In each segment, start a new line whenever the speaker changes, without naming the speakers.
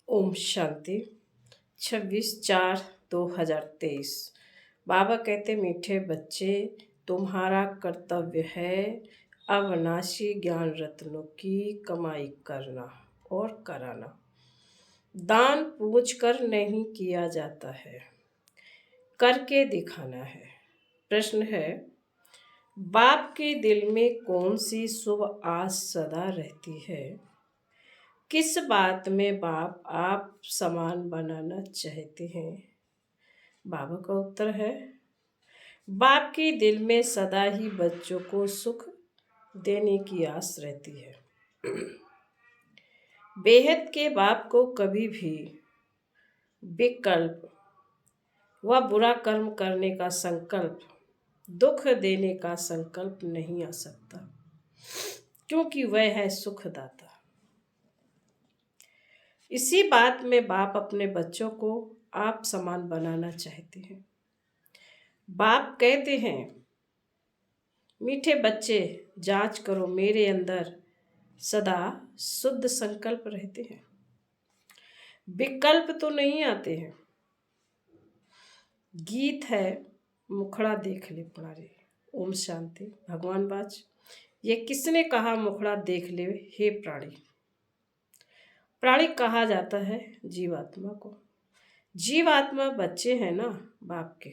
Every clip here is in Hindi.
ओम शांति। 26/4/2023। बाबा कहते, मीठे बच्चे, तुम्हारा कर्तव्य है अविनाशी ज्ञान रत्नों की कमाई करना और कराना। दान पूछ कर नहीं किया जाता है, करके दिखाना है। प्रश्न है, बाप के दिल में कौन सी शुभ आस सदा रहती है? किस बात में बाप आप समान बनाना चाहते हैं? बाबा का उत्तर है, बाप के दिल में सदा ही बच्चों को सुख देने की आस रहती है। बेहद के बाप को कभी भी विकल्प व बुरा कर्म करने का संकल्प, दुख देने का संकल्प नहीं आ सकता, क्योंकि वह है सुखदाता। इसी बात में बाप अपने बच्चों को आप समान बनाना चाहते हैं। बाप कहते हैं, मीठे बच्चे, जांच करो, मेरे अंदर सदा शुद्ध संकल्प रहते हैं, विकल्प तो नहीं आते हैं। गीत है, मुखड़ा देख ले पुरारे। ओम शांति। भगवान बाज, ये किसने कहा मुखड़ा देख ले हे प्राणी? प्राणी कहा जाता है जीवात्मा को। जीवात्मा बच्चे हैं ना बाप के,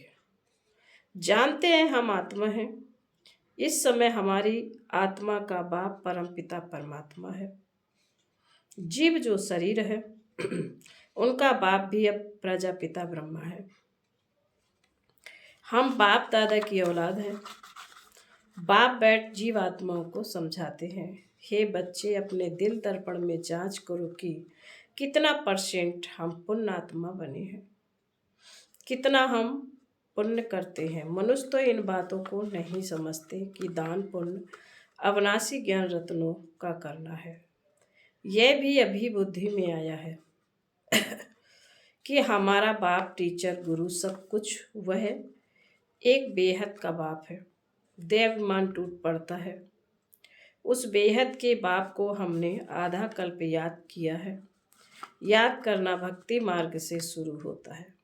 जानते हैं हम आत्मा हैं। इस समय हमारी आत्मा का बाप परमपिता परमात्मा है। जीव जो शरीर है उनका बाप भी अब प्रजापिता ब्रह्मा है। हम बाप दादा की औलाद हैं। बाप बैठ जीवात्माओं को समझाते हैं, हे बच्चे, अपने दिल दर्पण में जांच करो कि कितना % हम पुण्यात्मा बने हैं, कितना हम पुण्य करते हैं। मनुष्य तो इन बातों को नहीं समझते कि दान पुण्य अविनाशी ज्ञान रत्नों का करना है। यह भी अभी बुद्धि में आया है कि हमारा बाप, टीचर, गुरु सब कुछ वह एक बेहद का बाप है। देवाभिमान टूट पड़ता है। उस बेहद के बाप को हमने आधा कल्प याद किया है। याद करना भक्ति मार्ग से शुरू होता है।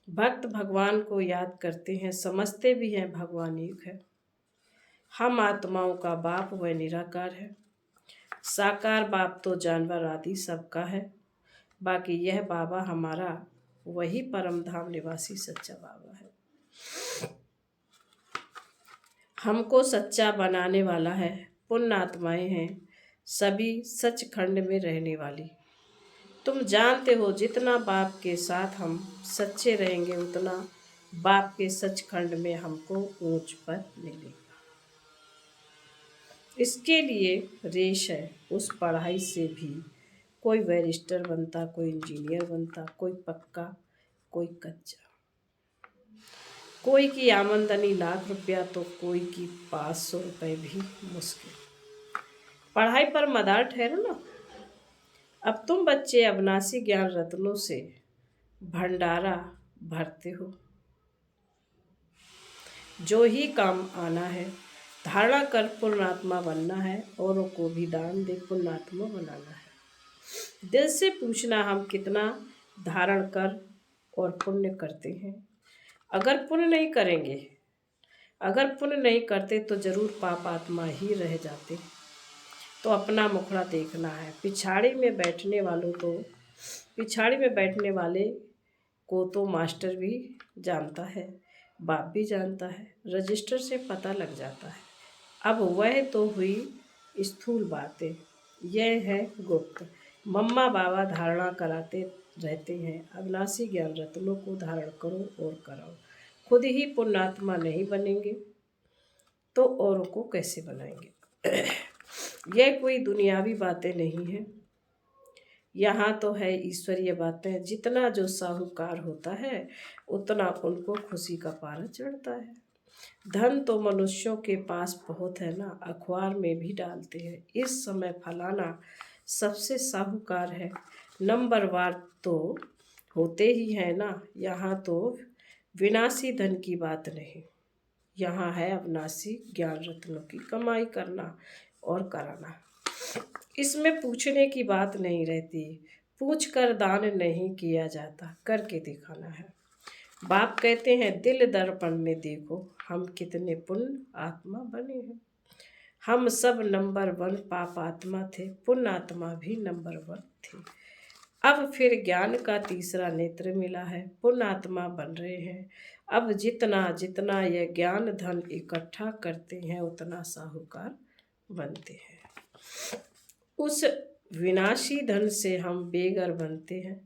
भक्त भगवान को याद करते हैं, समझते भी हैं भगवान एक है। हम आत्माओं का बाप वह निराकार है। साकार बाप तो जानवर आदि सबका है। बाकी यह बाबा हमारा वही परम धाम निवासी सच्चा बाबा है। हमको सच्चा बनाने वाला है। पुण्य आत्माएं हैं सभी सचखंड में रहने वाली। तुम जानते हो, जितना बाप के साथ हम सच्चे रहेंगे उतना बाप के सचखंड में हमको ऊंच पर मिलेगा। इसके लिए रेश है। उस पढ़ाई से भी कोई बैरिस्टर बनता, कोई इंजीनियर बनता, कोई पक्का, कोई कच्चा। कोई की आमदनी ₹1,00,000 तो कोई की 500 रुपये भी मुश्किल। पढ़ाई पर मदार ठहरो ना। अब तुम बच्चे अविनाशी ज्ञान रत्नों से भंडारा भरते हो। जो ही काम आना है, धारणा कर पुण्यात्मा बनना है, औरों को भी दान दे पुण्यात्मा बनाना है। दिल से पूछना, हम कितना धारण कर और पुण्य करते हैं। अगर पुण्य नहीं करते तो जरूर पाप आत्मा ही रह जाते। तो अपना मुखड़ा देखना है। पिछाड़ी में बैठने वाले को तो मास्टर भी जानता है, बाप भी जानता है, रजिस्टर से पता लग जाता है। अब वह तो हुई स्थूल बातें, यह है गुप्त। मम्मा बाबा धारणा कराते रहते हैं, अविनाशी ज्ञान रत्नों को धारण करो और कराओ। खुद ही पुण्यात्मा नहीं बनेंगे तो औरों को कैसे बनाएंगे? यह कोई दुनियावी बातें नहीं है, यहाँ तो है ईश्वरीय बातें। जितना जो साहूकार होता है उतना उनको खुशी का पारा चढ़ता है। धन तो मनुष्यों के पास बहुत है ना, अखबार में भी डालते हैं। इस समय फलाना सबसे साहूकार है, नंबरवार तो होते ही है ना। यहाँ तो विनाशी धन की बात नहीं, यहाँ है अविनाशी ज्ञान रत्नों की कमाई करना और कराना। इसमें पूछने की बात नहीं रहती, पूछ कर दान नहीं किया जाता, करके दिखाना है। बाप कहते हैं दिल दर्पण में देखो हम कितने पुण्य आत्मा बने हैं। हम सब नंबर 1 पाप आत्मा थे, पुण्य आत्मा भी नंबर 1 थी। अब फिर ज्ञान का तीसरा नेत्र मिला है, पुण्य आत्मा बन रहे हैं। अब जितना जितना यह ज्ञान धन इकट्ठा करते हैं उतना साहूकार बनते हैं। उस विनाशी धन से हम बेघर बनते हैं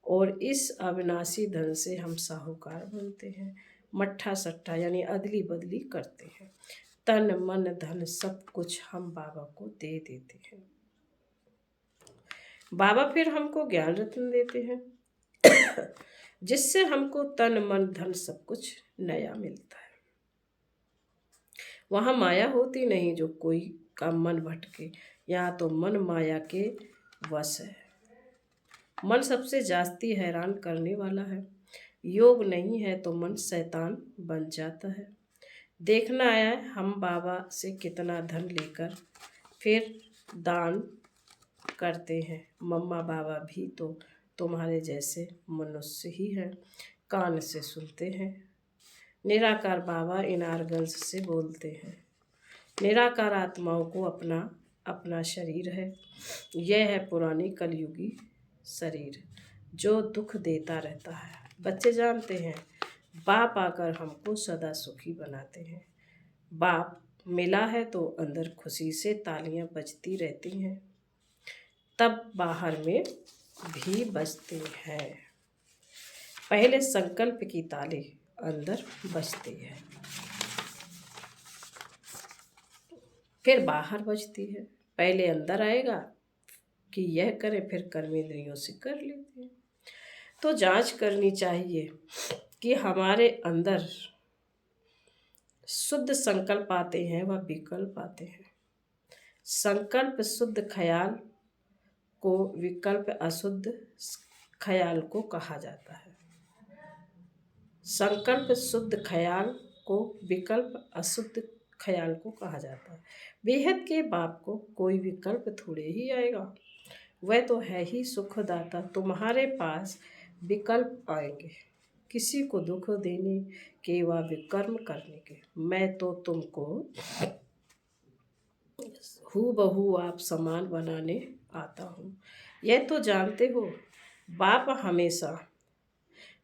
और इस अविनाशी धन से हम साहूकार बनते हैं। मट्ठा सट्ठा यानी अदली बदली करते हैं। तन मन धन सब कुछ हम बाबा को दे देते हैं। बाबा फिर हमको ज्ञान रत्न देते हैं जिससे हमको तन मन धन सब कुछ नया मिलता है। वहाँ माया होती नहीं जो कोई का मन भटके, यहाँ तो मन माया के वश है। मन सबसे जास्ती हैरान करने वाला है। योग नहीं है तो मन शैतान बन जाता है। देखना आया है हम बाबा से कितना धन लेकर फिर दान करते हैं। मम्मा बाबा भी तो तुम्हारे जैसे मनुष्य ही हैं, कान से सुनते हैं। निराकार बाबा इनारगंज से बोलते हैं। निराकार आत्माओं को अपना अपना शरीर है। यह है पुरानी कलयुगी शरीर जो दुख देता रहता है। बच्चे जानते हैं बाप आकर हमको सदा सुखी बनाते हैं। बाप मिला है तो अंदर खुशी से तालियां बजती रहती हैं, तब बाहर में भी बजते हैं। पहले संकल्प की ताली अंदर बजती है, फिर बाहर बजती है। पहले अंदर आएगा कि यह करें, फिर कर्मेंद्रियों से कर लेते हैं। तो जांच करनी चाहिए कि हमारे अंदर शुद्ध संकल्प आते हैं व विकल्प आते हैं। संकल्प शुद्ध ख्याल को विकल्प अशुद्ध ख्याल को कहा जाता है। संकल्प शुद्ध ख्याल को विकल्प अशुद्ध ख्याल को कहा जाता है। बेहद के बाप को कोई विकल्प थोड़े ही आएगा, वह तो है ही सुखदाता। तुम्हारे पास विकल्प आएंगे किसी को दुख देने के व विकर्म करने के। मैं तो तुमको हूबहू आप समान बनाने आता हूँ, यह तो जानते हो। बाप हमेशा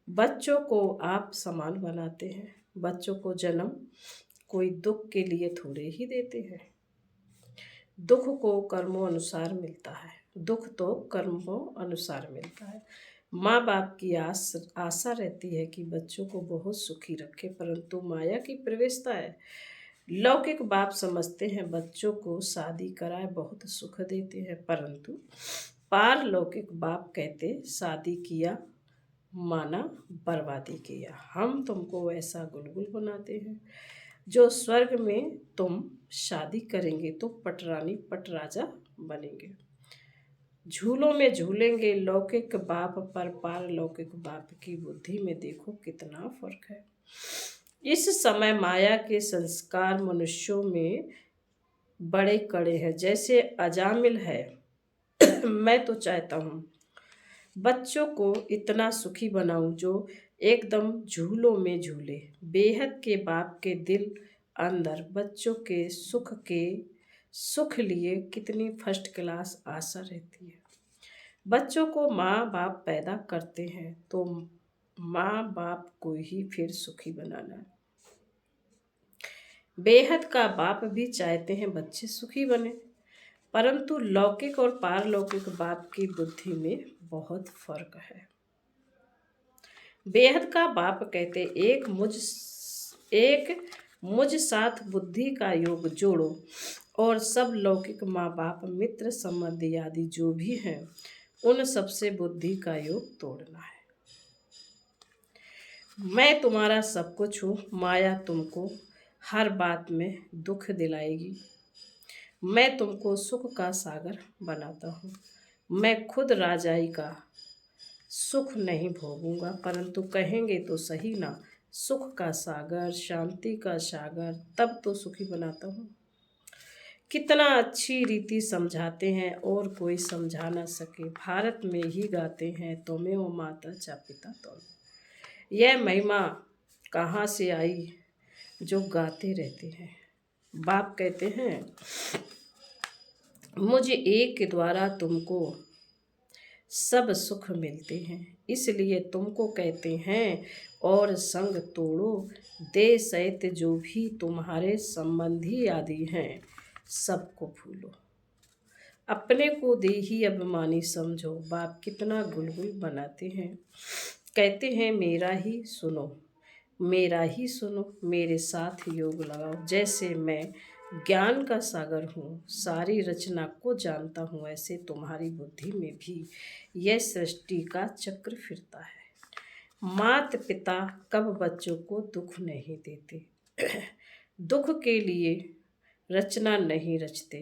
बच्चों को आप समान बनाते हैं। बच्चों को जन्म कोई दुख के लिए थोड़े ही देते हैं। दुख को कर्मों अनुसार मिलता है। दुख तो कर्मों अनुसार मिलता है। माँ बाप की आशा रहती है कि बच्चों को बहुत सुखी रखे, परंतु माया की प्रवेशता है। लौकिक बाप समझते हैं बच्चों को शादी कराए बहुत सुख देते हैं, परंतु पारलौकिक बाप कहते शादी किया माना बर्बादी किया। हम तुमको ऐसा गुलगुल बनाते हैं जो स्वर्ग में तुम शादी करेंगे तो पटरानी पटराजा बनेंगे। झूलों में झूलेंगे लौकिक बाप पर, पारलौकिक बाप की बुद्धि में देखो कितना फर्क है। इस समय माया के संस्कार मनुष्यों में बड़े कड़े हैं, जैसे अजामिल है। मैं तो चाहता हूँ बच्चों को इतना सुखी बनाऊं जो एकदम झूलों में झूले। बेहद के बाप के दिल अंदर बच्चों के सुख लिए कितनी फर्स्ट क्लास आशा रहती है। बच्चों को माँ बाप पैदा करते हैं तो माँ बाप को ही फिर सुखी बनाना है। बेहद का बाप भी चाहते हैं बच्चे सुखी बने, परंतु लौकिक और पारलौकिक बाप की बुद्धि में बहुत फर्क है। बेहद का बाप कहते एक मुझ साथ बुद्धि का योग जोड़ो, और सब लौकिक माँ बाप मित्र संबंधी आदि जो भी हैं उन सबसे बुद्धि का योग तोड़ना है। मैं तुम्हारा सब कुछ हूँ। माया तुमको हर बात में दुख दिलाएगी। मैं तुमको सुख का सागर बनाता हूँ। मैं खुद राजाई का सुख नहीं भोगूंगा, परंतु कहेंगे तो सही ना, सुख का सागर शांति का सागर, तब तो सुखी बनाता हूँ। कितना अच्छी रीति समझाते हैं और कोई समझा ना सके। भारत में ही गाते हैं त्वमेव माता च पिता त्वमेव। यह महिमा कहाँ से आई जो गाते रहते हैं। बाप कहते हैं मुझ एक के द्वारा तुमको सब सुख मिलते हैं, इसलिए तुमको कहते हैं और संग तोड़ो। दे सहित जो भी तुम्हारे संबंधी आदि हैं सबको भूलो। अपने को देही अभिमानी समझो। बाप कितना गुलगुल बनाते हैं। कहते हैं मेरा ही सुनो, मेरा ही सुनो, मेरे साथ योग लगाओ। जैसे मैं ज्ञान का सागर हूँ, सारी रचना को जानता हूँ, ऐसे तुम्हारी बुद्धि में भी यह सृष्टि का चक्र फिरता है। माता पिता कब बच्चों को दुख नहीं देते, दुख के लिए रचना नहीं रचते।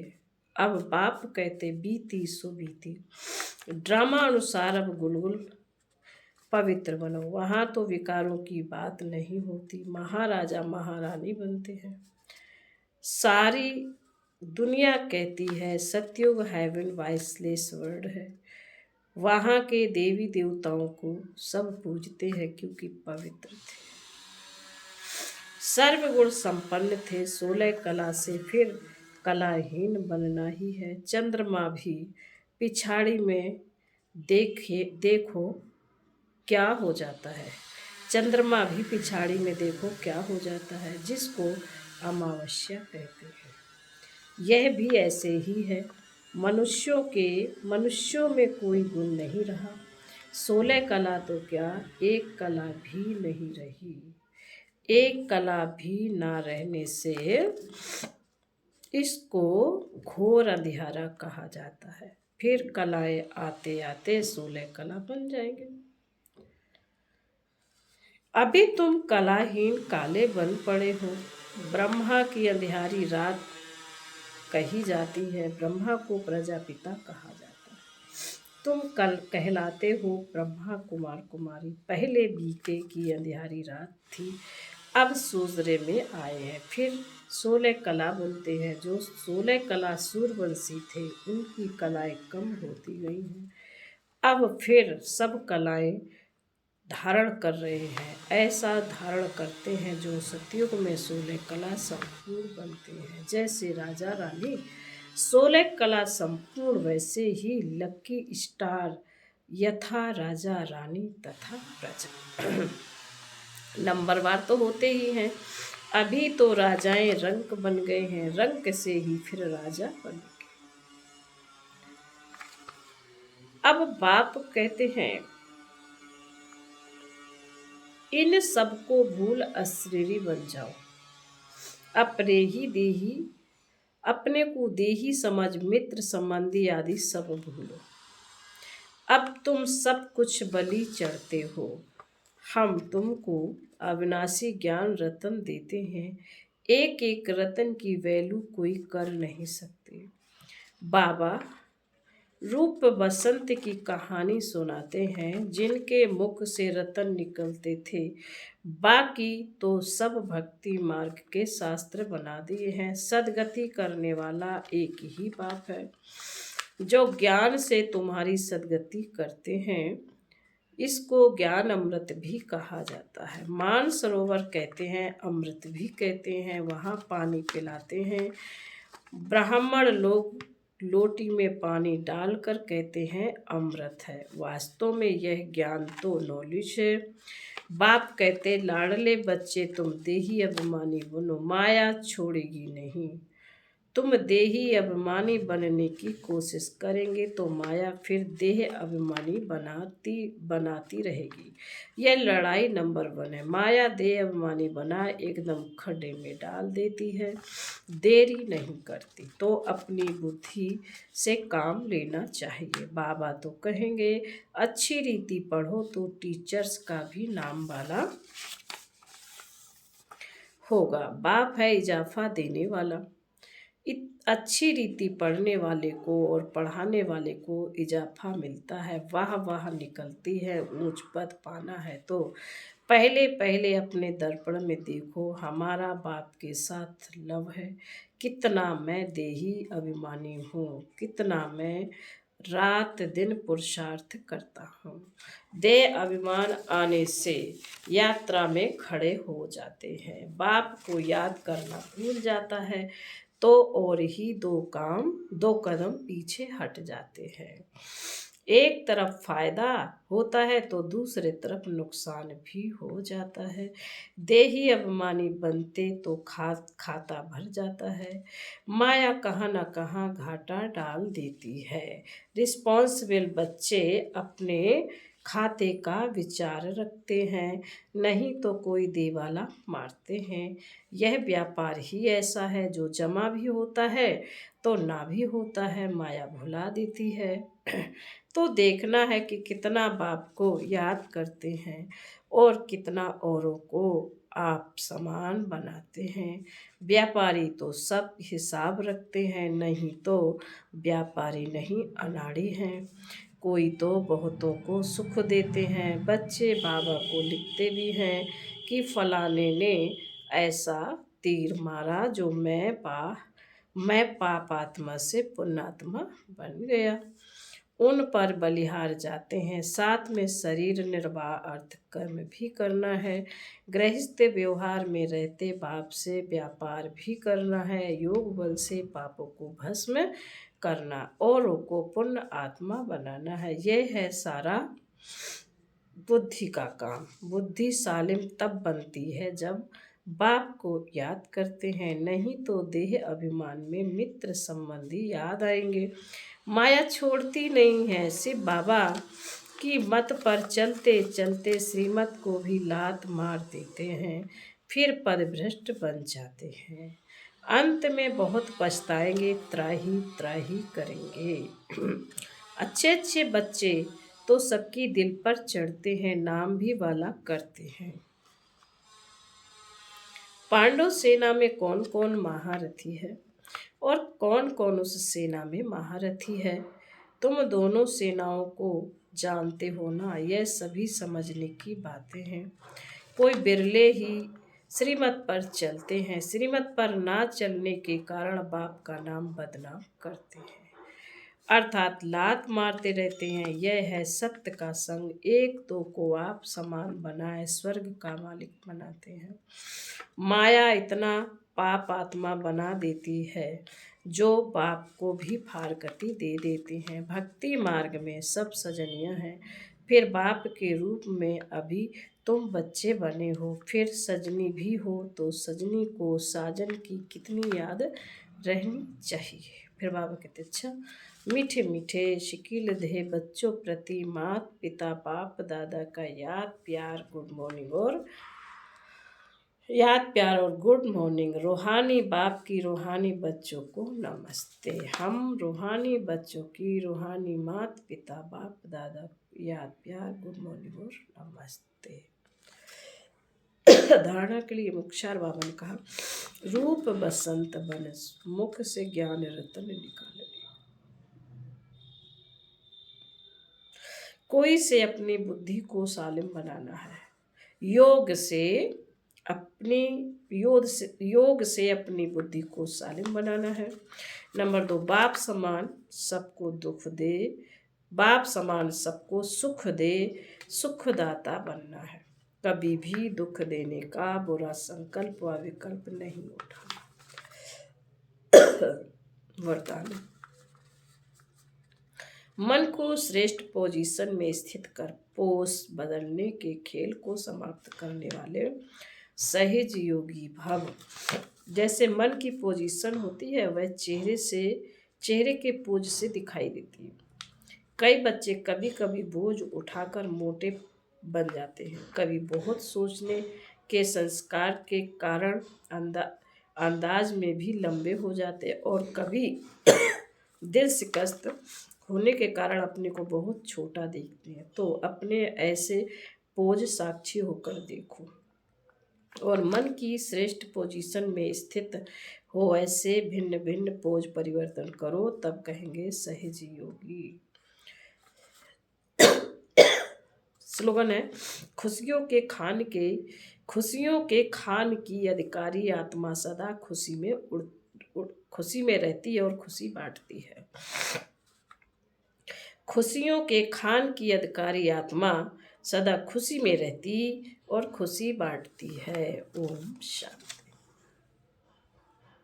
अब बाप कहते बीती सो बीती, ड्रामा अनुसार अब गुलगुल पवित्र बनो। वहाँ तो विकारों की बात नहीं होती, महाराजा महारानी बनते हैं। सारी दुनिया कहती है सतयुग हेवन वाइसलेस वर्ड है। वहाँ के देवी देवताओं को सब पूजते हैं क्योंकि पवित्र थे, सर्वगुण संपन्न थे। 16 कला से फिर कलाहीन बनना ही है। चंद्रमा भी पिछाड़ी में देखो क्या हो जाता है। चंद्रमा भी पिछाड़ी में देखो क्या हो जाता है, जिसको अमावस्या कहते हैं। यह भी ऐसे ही है। मनुष्यों में कोई गुण नहीं रहा। 16 कला तो क्या, एक कला भी नहीं रही। एक कला भी ना रहने से इसको घोर अंधियारा कहा जाता है। फिर कलाएं आते आते 16 कला बन जाएंगे। अभी तुम कलाहीन काले बन पड़े हो। ब्रह्मा की अंधियारी रात कही जाती है, ब्रह्मा को प्रजापिता कहा जाता है। तुम कल कहलाते हो ब्रह्मा कुमार कुमारी। पहले बीते की अंधियारी रात थी, अब सूर्य में आए हैं। फिर 16 कला बोलते हैं। जो 16 कला सूर्यवंशी थे उनकी कलाएं कम होती गई हैं। अब फिर सब कलाएं धारण कर रहे हैं। ऐसा धारण करते हैं जो सतयुग में 16 कला संपूर्ण बनते हैं। जैसे राजा रानी 16 कला संपूर्ण, वैसे ही लकी स्टार यथा राजा रानी तथा प्रजा। नंबरवार तो होते ही हैं। अभी तो राजाएं रंक बन गए हैं, रंक से ही फिर राजा बनेंगे। अब बाप कहते हैं इन सबको भूल अशरीरी बन जाओ। अपने को देही समझ मित्र संबंधी आदि सब भूलो। अब तुम सब कुछ बलि चढ़ते हो। हम तुमको अविनाशी ज्ञान रतन देते हैं। एक एक रतन की वैल्यू कोई कर नहीं सकते। बाबा रूप बसंत की कहानी सुनाते हैं, जिनके मुख से रतन निकलते थे। बाकी तो सब भक्ति मार्ग के शास्त्र बना दिए हैं। सदगति करने वाला एक ही बाप है, जो ज्ञान से तुम्हारी सदगति करते हैं। इसको ज्ञान अमृत भी कहा जाता है। मान सरोवर कहते हैं, अमृत भी कहते हैं। वहाँ पानी पिलाते हैं। ब्राह्मण लोग लोटी में पानी डालकर कहते हैं अमृत है। वास्तव में यह ज्ञान तो नॉलेज है। बाप कहते लाडले बच्चे तुम देही अभिमानी बनो, माया छोड़ेगी नहीं। तुम देही अभिमानी बनने की कोशिश करेंगे तो माया फिर देह अभिमानी बनाती रहेगी। यह लड़ाई नंबर 1 है। माया देह अभिमानी बना एकदम खड्डे में डाल देती है, देरी नहीं करती। तो अपनी बुद्धि से काम लेना चाहिए। बाबा तो कहेंगे अच्छी रीति पढ़ो तो टीचर्स का भी नाम वाला होगा। बाप है इजाफा देने वाला। अच्छी रीति पढ़ने वाले को और पढ़ाने वाले को इजाफा मिलता है, वाह वाह निकलती है। ऊंच पद पाना है तो पहले पहले अपने दर्पण में देखो, हमारा बाप के साथ लव है। कितना मैं देही अभिमानी हूँ, कितना मैं रात दिन पुरुषार्थ करता हूँ। देह अभिमान आने से यात्रा में खड़े हो जाते हैं, बाप को याद करना भूल जाता है तो और ही दो कदम पीछे हट जाते हैं। एक तरफ फायदा होता है तो दूसरे तरफ नुकसान भी हो जाता है। देही अभिमानी बनते तो खाता भर जाता है, माया कहाँ न कहाँ घाटा डाल देती है। रिस्पॉन्सिबल बच्चे अपने खाते का विचार रखते हैं, नहीं तो कोई देवाला मारते हैं। यह व्यापार ही ऐसा है जो जमा भी होता है तो ना भी होता है, माया भुला देती है। तो देखना है कि कितना बाप को याद करते हैं और कितना औरों को आप समान बनाते हैं। व्यापारी तो सब हिसाब रखते हैं, नहीं तो व्यापारी नहीं अनाड़ी हैं। कोई तो बहुतों को सुख देते हैं, बच्चे बाबा को लिखते भी हैं कि फलाने ने ऐसा तीर मारा जो मैं पापात्मा से पुण्यात्मा बन गया। उन पर बलिहार जाते हैं, साथ में शरीर निर्वाह अर्थ कर्म भी करना है। गृहस्थ व्यवहार में रहते बाप से व्यापार भी करना है, योग बल से पापों को भस्म करना, औरों को पुण्य आत्मा बनाना है। यह है सारा बुद्धि का काम। बुद्धि सालिम तब बनती है जब बाप को याद करते हैं, नहीं तो देह अभिमान में मित्र संबंधी याद आएंगे। माया छोड़ती नहीं है, सिर्फ बाबा की मत पर चलते चलते श्रीमत को भी लात मार देते हैं, फिर पदभ्रष्ट बन जाते हैं। अंत में बहुत पछताएंगे, त्राही त्राही करेंगे। अच्छे अच्छे बच्चे तो सबकी दिल पर चढ़ते हैं, नाम भी वाला करते हैं। पांडव सेना में कौन कौन महारथी है और कौन कौन उस सेना में महारथी है, तुम दोनों सेनाओं को जानते हो ना, यह सभी समझने की बातें हैं। कोई बिरले ही श्रीमत पर चलते हैं, श्रीमत पर ना चलने के कारण बाप का नाम बदनाम करते हैं, अर्थात लात मारते रहते हैं। यह है सत्य का संग, एक दो को आप समान बनाए स्वर्ग का मालिक बनाते हैं। माया इतना पाप आत्मा बना देती है जो बाप को भी फारकती दे देते हैं। भक्ति मार्ग में सब सजनियां हैं, फिर बाप के रूप में अभी तुम बच्चे बने हो, फिर सजनी भी हो तो सजनी को साजन की कितनी याद रहनी चाहिए। फिर बाबा कहते अच्छा, मीठे मीठे शिकिल दे बच्चों प्रति मात पिता बाप दादा का याद प्यार गुड मॉर्निंग। रूहानी बाप की रूहानी बच्चों को नमस्ते। हम रूहानी बच्चों की रूहानी मात पिता बाप दादा याद प्यार गुड मॉर्निंग और नमस्ते। धारणा के लिए मुख्यार बाबा ने कहा, रूप बसंत बन मुख से ज्ञान रतन निकालने। कोई से अपनी बुद्धि को सालिम बनाना है, योग से अपनी बुद्धि को सालिम बनाना है। नंबर 2, बाप समान सबको सुख दे सुखदाता बनना है। कभी भी दुख देने का बुरा संकल्प व विकल्प नहीं उठाना। वरदान, मन को श्रेष्ठ पोजीशन में स्थित कर पोस बदलने के खेल को समाप्त करने वाले सहज योगी भव। जैसे मन की पोजीशन होती है वह चेहरे के पोज से दिखाई देती है। कई बच्चे कभी कभी बोझ उठाकर मोटे बन जाते हैं, कभी बहुत सोचने के संस्कार के कारण अंदाज में भी लंबे हो जाते हैं, और कभी दिल शिकस्त होने के कारण अपने को बहुत छोटा देखते हैं। तो अपने ऐसे पोज साक्षी होकर देखो और मन की श्रेष्ठ पोजीशन में स्थित हो ऐसे भिन्न भिन्न पोज परिवर्तन करो, तब कहेंगे सहज योगी। स्लोगन है, खुशियों के खान की अधिकारी आत्मा सदा खुशी में रहती है और खुशी बांटती है। खुशियों के खान की अधिकारी आत्मा सदा खुशी में रहती और खुशी बांटती है। ओम शांति।